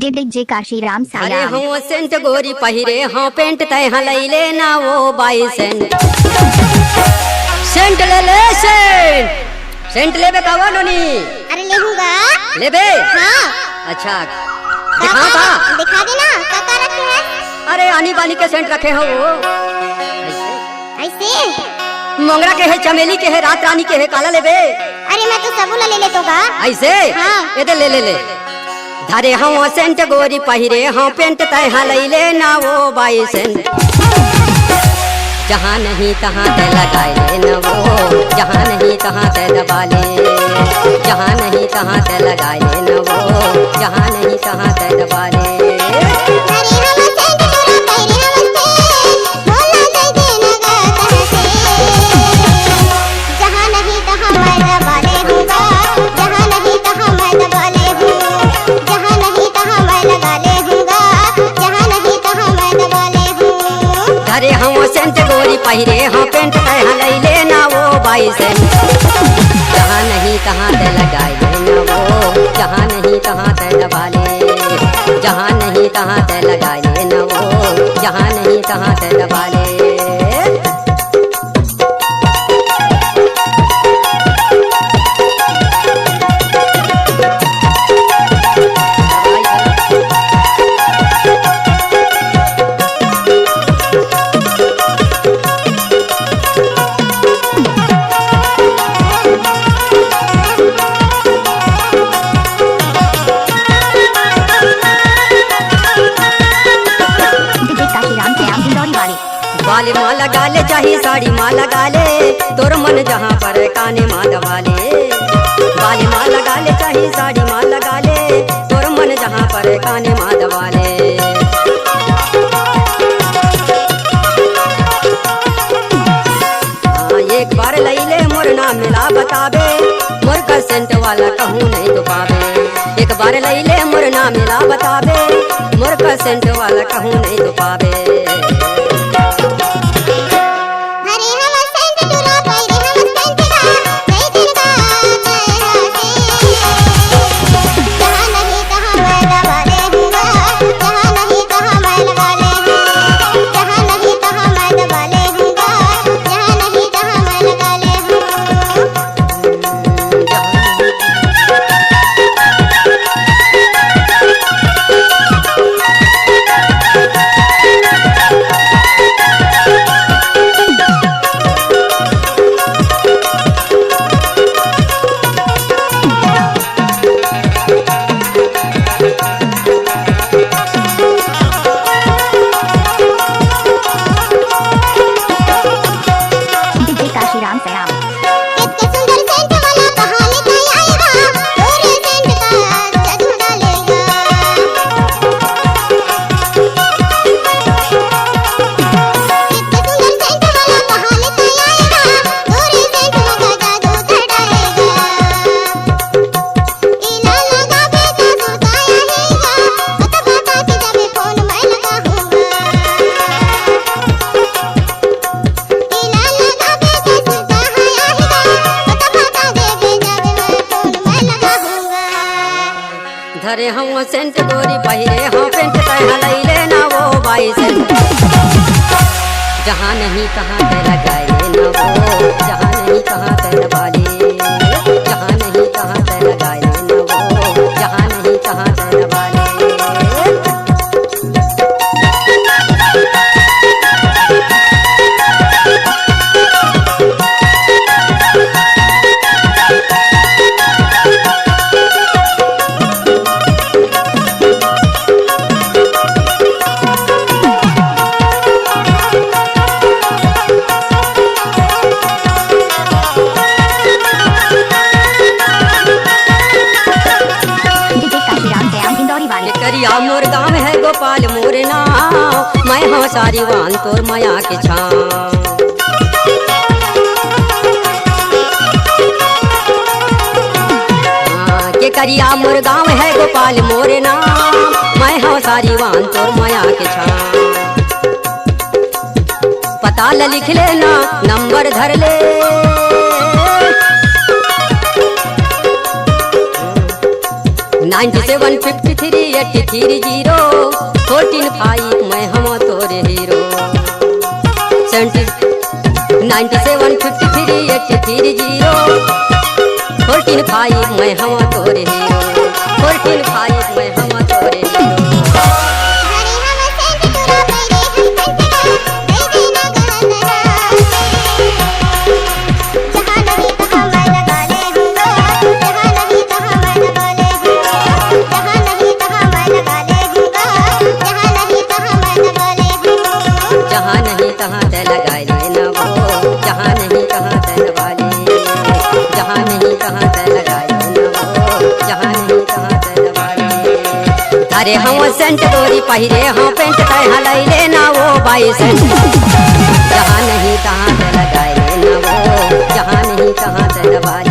जे काशी राम अरे सायाम। हो सेंट गोरी पहिरे हाँ पेंट तय हलैले ना वो बाई सेंट सेंट ले ले सेंट लेबे का वो नोनी। अरे लेहूंगा। लेबे हाँ। अच्छा दिखाओ का दिखा देना क्या रखे हैं। अरे आनी बानी के सेंट रखे हो वो ऐसे मोंगरा के है चमेली के है रात रानी के है काला लेबे। अरे मैं तो सबूला ले लेतो का ऐसे हाँ। ये दे ले धरे हाँ सेंट गोरी पहिरे हाँ पेंट तय हलैले ना वो बाई सेंट जहाँ नहीं तहाँ ते लगाए ले न वो जहाँ नहीं तहाँ ते दबा ले जहाँ नहीं तहाँ ते लगाए ले न वो जहाँ नहीं तहाँ ते दबा ले। अरे हम सेंट गोरी पहिरे हाँ पेंट तय हलैले ना वो बाई सेंट जहाँ नहीं तहाँ ते लगाए ले न वो जहाँ नहीं तहाँ ते दबा ले जहाँ नहीं तहाँ ते लगाए ले न वो जहाँ नहीं तहाँ ते दबा ले। वाले माँ लगा ले चाहे साड़ी माँ लगा ले तोर मन जहाँ पर काने माँ दबा ले वाले माँ लगा ले चाहे साड़ी माँ लगा ले तोर मन जहाँ पर काने माँ दबा ले। हाँ एक बार लई ले मोर ना मिला बताबे मोर का सेंट वाला कहूँ नहीं तो पावे एक बार लई ले मोर ना मिला बताबे मोर का सेंट वाला कहूँ नहीं तो पावे। धरे हम सेंट गोरी पहिरे हाँ पेंट तय हलैले ना वो बाई सेंट जहाँ नहीं तहाँ ते लगाए ले न वो जहाँ नहीं तहाँ ते दबा ले जहाँ नहीं तहाँ ते लगाए ले न वो जहाँ नहीं तहाँ ते दबा ले। करिया मोर गाँव है गोपाल मोर नाम मैं हाँ सारी वान तोर माया के छाँव के करिया मोर गाँव है गोपाल मोर नाम मैं हाँ सारी वान तोर माया के छाँव पता ल लिख लेना नंबर धर ले 9753 8330 145 मैं हम तोरे हीरो 9753 8330 145 मैं हम तोरे हीरो 145 मैं हम तोरे हीरो जहाँ नहीं तहाँ ते लगाए लेना वो जहाँ नहीं तहाँ ते वाले जहाँ नहीं तहाँ ते लगाए लेना वो जहाँ नहीं तहाँ ते वाले अरे हम सेंट गोरी पहिरे हम पेंट तय हलाई लेना वो बाई सेंट जहाँ नहीं तहाँ ते लगाए लेना वो जहाँ नहीं तहाँ ते वाले